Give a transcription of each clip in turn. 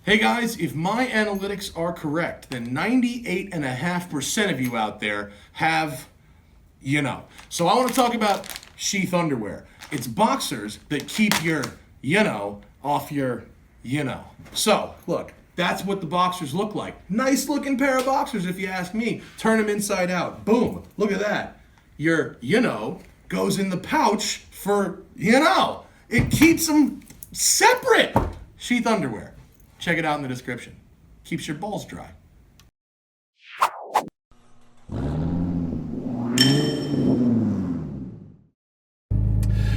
Hey guys, if my analytics are correct, then 98.5% of you out there have, So I want to talk about Sheath underwear. It's boxers that keep your, off your, So, look, that's what the boxers look like. Nice looking pair of boxers if you ask me. Turn them inside out. Boom. Look at that. Your, goes in the pouch for, It keeps them separate. Sheath underwear. Check it out in the description. Keeps your balls dry.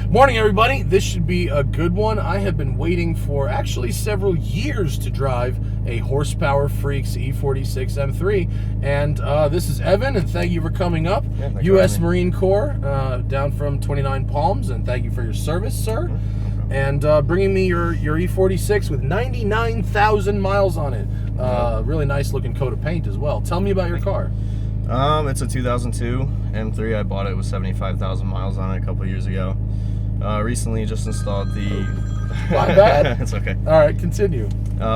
Morning, everybody. This should be a good one. I have been waiting for actually several years to drive a Horsepower Freaks E46 M3. And this is Evan, and thank you for coming up. Yeah, U.S. Marine Corps, down from 29 Palms, and thank you for your service, sir. And bringing me your E46 with 99,000 miles on it. Really nice looking coat of paint as well. Tell me about your car. It's a 2002 M3. I bought it with 75,000 miles on it a couple of years ago. Recently just installed the... My bad. It's okay. All right, continue.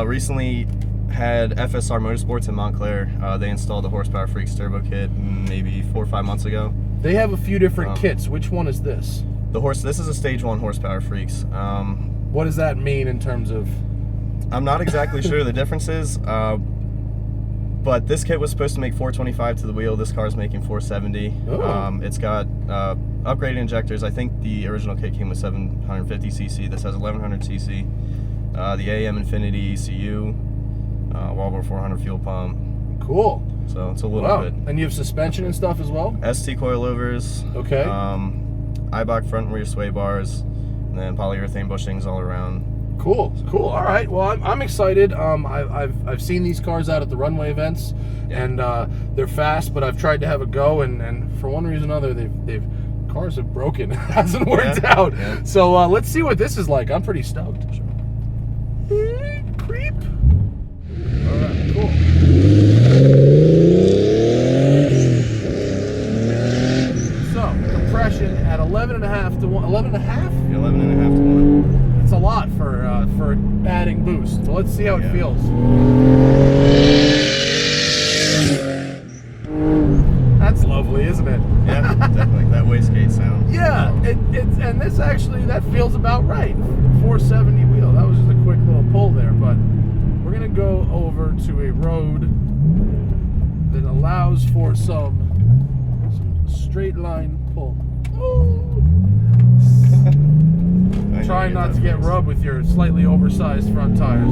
Recently had FSR Motorsports in Montclair. They installed the Horsepower Freaks turbo kit maybe 4 or 5 months ago. They have a few different kits. Which one is this? This is a stage 1 Horsepower Freaks. What does that mean in terms of... I'm not exactly sure the differences, but this kit was supposed to make 425 to the wheel. This car is making 470. It's got upgraded injectors. I think the original kit came with 750cc. This has 1100cc. The AM Infinity ECU, Wallbore 400 fuel pump. Cool. So it's a little bit. And you have suspension and stuff as well? ST coilovers. Okay. Ibach front and rear sway bars, and then polyurethane bushings all around. Cool, cool. All right. Well, I'm excited. I've seen these cars out at the runway events, and they're fast. But I've tried to have a go, and for one reason or another, cars have broken. It hasn't worked out. Yeah. So let's see what this is like. I'm pretty stoked. Creep. All right. Cool. At 11.5 to 1. 11.5? 11.5 to 1. It's a lot for adding boost. So let's see how it feels. That's lovely, isn't it? Yeah, definitely that wastegate sound. Yeah, and this actually that feels about right. 470 wheel. That was just a quick little pull there, but we're gonna go over to a road that allows for some straight line pull. Try not to get rubbed with your slightly oversized front tires.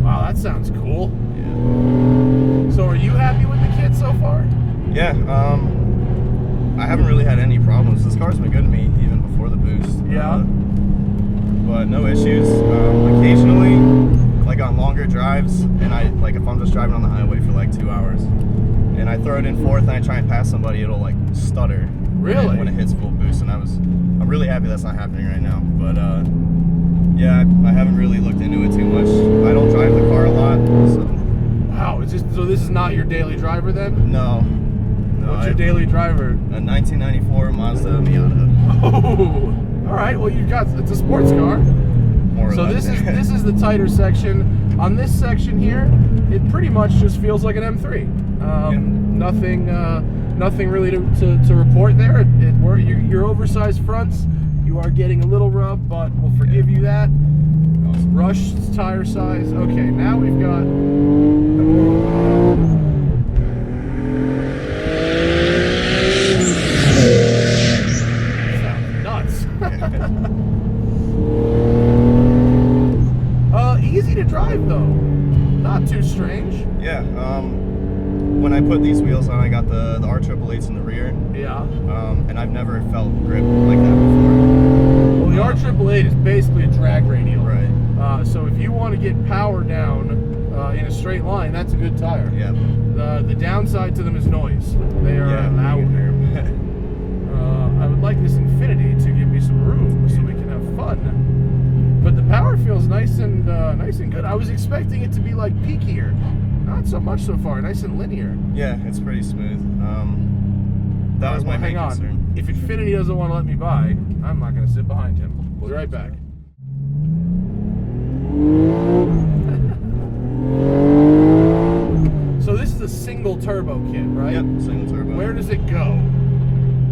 Wow, that sounds cool. Yeah. So are you happy with the kit so far? Yeah, I haven't really had any problems. This car's been good to me even before the boost. Yeah. But no issues. Occasionally, like on longer drives, and if I'm just driving on the highway for like 2 hours, and I throw it in fourth and I try and pass somebody, it'll like stutter. Really? When it hits full boost, and I'm really happy that's not happening right now. But yeah, I haven't really looked into it too much. I don't drive the car a lot, so. Wow, so this is not your daily driver then? No. What's your daily driver? A 1994 Mazda Miata. Oh, all right. Well, it's a sports car. More or less. this is the tighter section. On this section here, it pretty much just feels like an M3. Nothing really to report there. Your oversized fronts, you are getting a little rub, but we'll forgive you that. Awesome. Rush tire size. Okay, now we've got. Sounds nuts. Easy to drive though. Not too strange. Yeah. When I put these wheels on, I got the R888s in the rear. Yeah. And I've never felt grip like that before. Well, the R888 is basically a drag radial. Right. So if you want to get power down in a straight line, that's a good tire. Yeah. The downside to them is noise. They are loud. I would like this Infinity to give me some room so we can have fun. But the power feels nice and good. I was expecting it to be like peakier. Not so much so far. Nice and linear. Yeah, it's pretty smooth. That was my main concern. If Infinity doesn't want to let me by, I'm not going to sit behind him. We'll be right back. turbo kit, right? Yep, single turbo. Where does it go?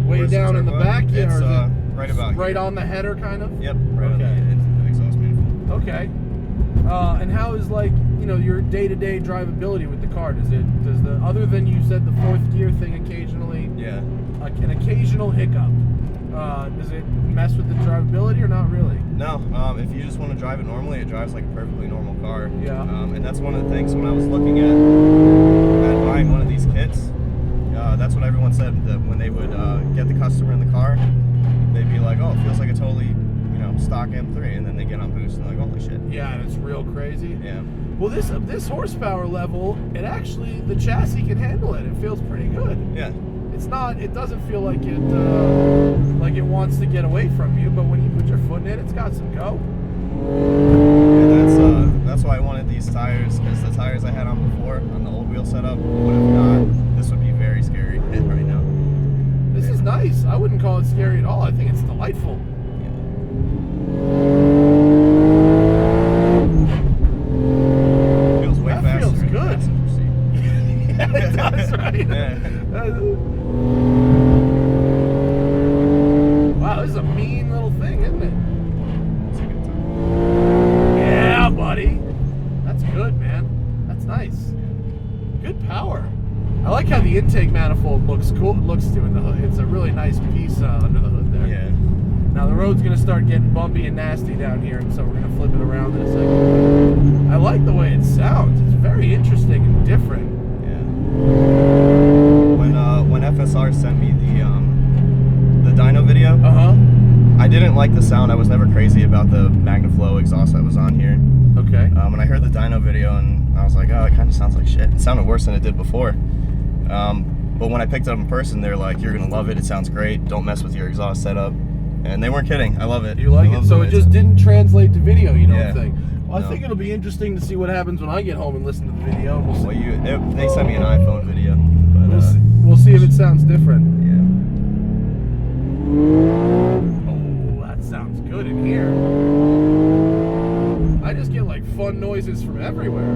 Way Where's down in the turbo? back? Yeah, It's or is it right about right here. on the header, kind of? Yep, right on Okay. the exhaust manifold. Okay. And how is, like, you know, your day-to-day drivability with the car? Does the other than you said the fourth gear thing occasionally, Yeah. an occasional hiccup, does it mess with the drivability or not really? No, if you just want to drive it normally, it drives like a perfectly normal car. Yeah. And that's one of the things when I was looking at buying one of these kits, that's what everyone said, that when they would get the customer in the car, they'd be like, oh, it feels like a totally, you know, stock M3, and then they get on boost and they're like, holy shit. Yeah, and it's real crazy. Yeah. Well, this horsepower level, it actually, the chassis can handle it. It feels pretty good. Yeah. It's not, it doesn't feel like it wants to get away from you, but when you put your foot in it, it's got some go. Yeah, that's why I wanted these tires, because the tires I had on before, on the old wheel setup, would have not, this would be very scary right now. This is nice. I wouldn't call it scary at all. I think it's delightful. Feels way That faster. feels in the good. passenger seat. Yeah, it does, right? Yeah. Wow, this is a mean little thing, isn't it? It's a good time. Yeah, buddy. That's good, man. That's nice. Good power. I like how the intake manifold looks cool. It looks doing the hood. It's a really nice piece under the hood there. Yeah. Now the road's gonna start getting bumpy and nasty down here, and so we're gonna flip it around in a second. I like the way it sounds. It's very interesting and different. Yeah. When FSR sent me the dyno video, I didn't like the sound. I was never crazy about the MagnaFlow exhaust that was on here. Okay. When I heard the dyno video, and I was like, oh, it kind of sounds like shit. It sounded worse than it did before. But when I picked it up in person, they're like, you're gonna love it. It sounds great. Don't mess with your exhaust setup. And they weren't kidding. I love it. You like I it? love the So way it just didn't translate to video, you don't Yeah. think? Well, No. I think it'll be interesting to see what happens when I get home and listen to the video. And we'll see. Well, they sent me an iPhone video. But, We'll see if it sounds different. yeah. Oh, that sounds good in here. I just get like fun noises from everywhere.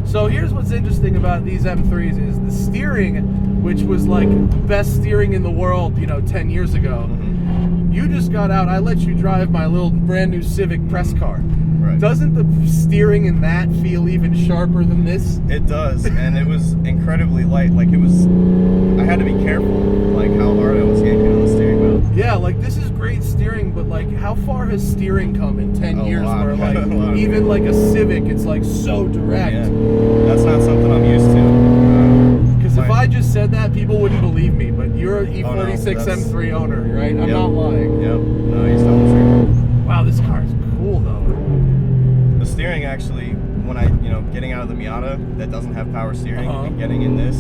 So here's what's interesting about these M3s is the steering, which was like best steering in the world, you know, 10 years ago. You just got out, I let you drive my little brand new Civic press car. Right. Doesn't the steering in that feel even sharper than this? It does, and it was incredibly light. Like it was, I had to be careful, like how hard I was yanking on the steering wheel. Yeah, like this is great steering, but like how far has steering come in 10 A years lot. where like A lot. even like a Civic, it's like so direct. Yeah, that's not something I'm used to. Because if my- I just said that, people wouldn't believe me, but you're an E46 Oh, no, that's- M3 owner, right? I'm Yep. not lying. Yep. No, he's telling the truth. Wow, this car is cool though. The steering actually, when I, getting out of the Miata that doesn't have power steering and getting in this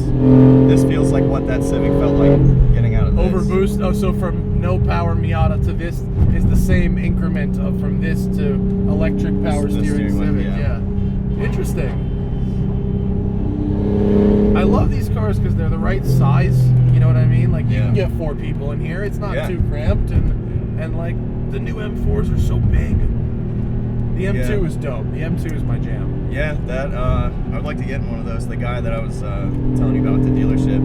feels like what that Civic felt like getting out of this. Overboost. Oh, so from no power Miata to this is the same increment of from this to electric power The steering steering wheel, Civic. yeah. Interesting. I love these cars because they're the right size. You know what I mean? Like you can get 4 people in here. It's not too cramped, and like the new M4s are so big. The M2 is dope. The M2 is my jam. Yeah, that I would like to get in one of those. The guy that I was telling you about at the dealership,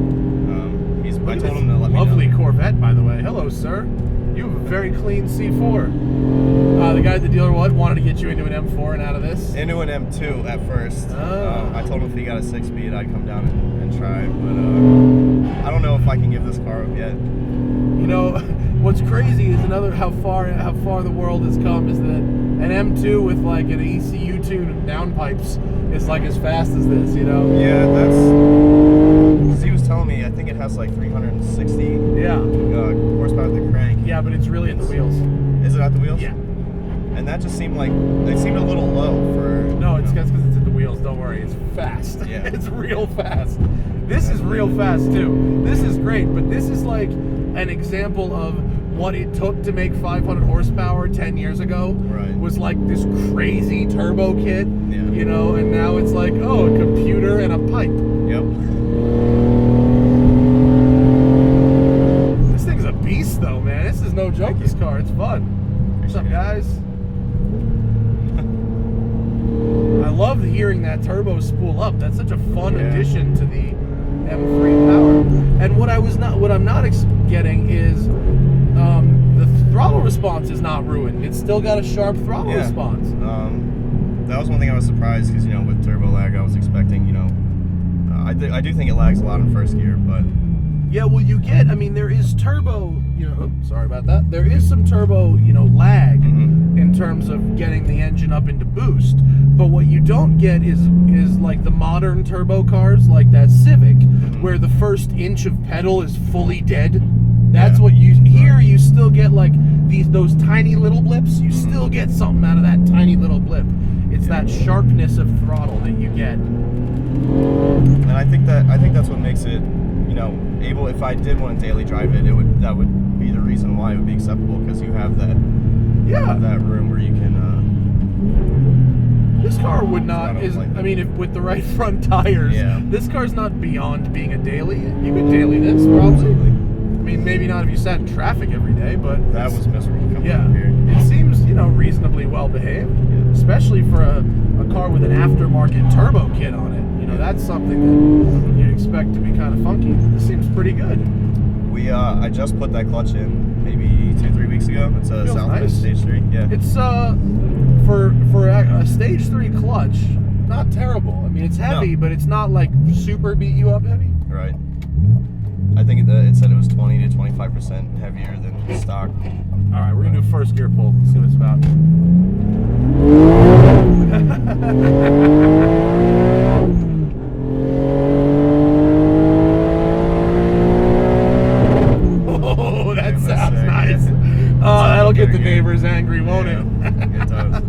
I told him to let me know. Lovely Corvette, by the way. Hello, sir. You have a very clean C4. The guy at the dealer wanted to get you into an M4 and out of this? Into an M2 at first. Oh. I told him if he got a 6-speed, I'd come down and try. But I don't know if I can give this car up yet. You know, what's crazy is how far the world has come is that an M2 with like an ECU tune and downpipes is like as fast as this, you know? Yeah, because he was telling me, I think it has like 360 horsepower at the crank. Yeah, but it's really at the wheels. Is it at the wheels? Yeah. And that just seemed like, it seemed a little low for... No, it's because it's at the wheels, don't worry, it's fast. Yeah. It's real fast. This is real fast too. This is great, but this is like an example of what it took to make 500 horsepower 10 years ago. Right. Was like this crazy turbo kit, Yeah. you know, and now it's like, oh, a computer and a pipe. Yep. This thing's a beast though, man. This is no joke, this car. It's fun. What's up, guys? I love hearing that turbo spool up. That's such a fun addition to the M3 power. And what I'm not getting is the throttle response is not ruined. It's still got a sharp throttle response. That was one thing I was surprised because, you know, with turbo lag, I was expecting, you know, I do think it lags a lot in first gear, but yeah, well, I mean, there is turbo, you know, sorry about that. There is some turbo, you know, lag in terms of getting the engine up into boost. But what you don't get is like the modern turbo cars, like that Civic, where the first inch of pedal is fully dead. That's what you here. You still get like those tiny little blips. You still get something out of that tiny little blip. It's that sharpness of throttle that you get. And I think that's what makes it, you know, able. If I did want to daily drive it, that would be the reason why it would be acceptable, because you have that that room where you can. This car would not I mean, with the right front tires, this car's not beyond being a daily. You could daily this probably. Absolutely. I mean, maybe not if you sat in traffic every day, but that was miserable coming up here. It seems, you know, reasonably well behaved, especially for a car with an aftermarket turbo kit on it. You know, that's something that you'd expect to be kind of funky. This seems pretty good. I just put that clutch in maybe 2-3 weeks ago. It's a Southwest Stage 3. Yeah. It's for a Stage 3 clutch, not terrible. I mean, it's heavy, but it's not like super beat you up heavy. Right. I think it said it was 20 to 25% heavier than stock. All right, we're gonna do first gear pull. See what it's about. Oh, that sounds nice. Oh, that'll get the neighbors angry, won't it? It does.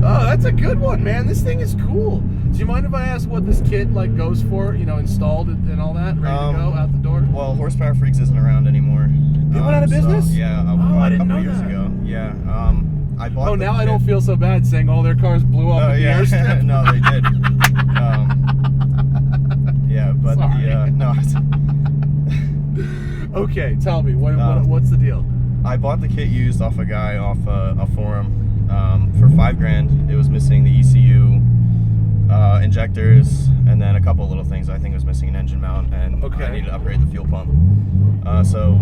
Oh, that's a good one, man. This thing is cool. Do you mind if I ask what this kit like goes for? You know, installed and all that, ready to go out the door. Well, Horsepower Freaks isn't around anymore. They went out of business? So, yeah, I didn't know couple years that. ago. Yeah. I bought. Oh, now I don't feel so bad saying all their cars blew up in the airstrip. No, they did. Yeah, but Sorry. no. Okay, tell me what's the deal? I bought the kit used off a guy off a forum for $5,000. It was missing the ECU, injectors, and then a couple of little things. I think it was missing an engine mount, and I needed to upgrade the fuel pump. So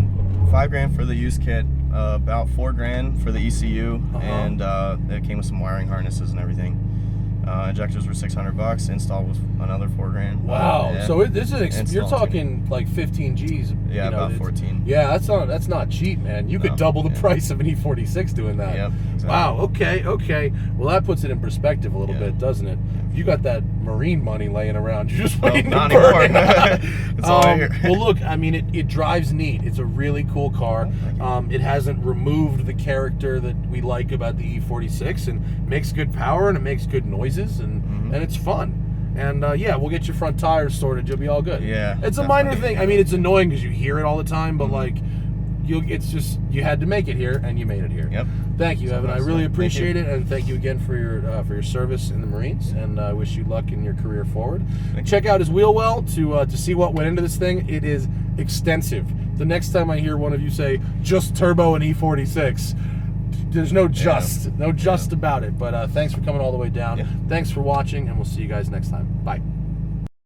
$5,000 for the used kit, about $4,000 for the ECU, and it came with some wiring harnesses and everything. Injectors were $600. Install was another $4,000. Wow! So this is you're talking like 15 G's. Yeah, about 14. Yeah, that's not cheap, man. You could double the price of an E46 doing that. Yep. Exactly. Wow. Okay. Well, that puts it in perspective a little bit, doesn't it? If you got that marine money laying around, you're just waiting to burn it. It's all here. Well, look, I mean, it drives neat. It's a really cool car. It hasn't removed the character that we like about the E46, and makes good power and it makes good noises, and it's fun. And yeah, we'll get your front tires sorted. You'll be all good. Yeah. It's a minor thing. I mean, it's annoying because you hear it all the time, but like, it's just, you had to make it here, and you made it here. Yep. Thank you, Evan. I really appreciate it, and thank you again for your service in the Marines, and I wish you luck in your career forward. Check out his Wheelwell to see what went into this thing. It is extensive. The next time I hear one of you say just turbo and E46, there's no just about it. But thanks for coming all the way down. Thanks for watching, and we'll see you guys next time. Bye.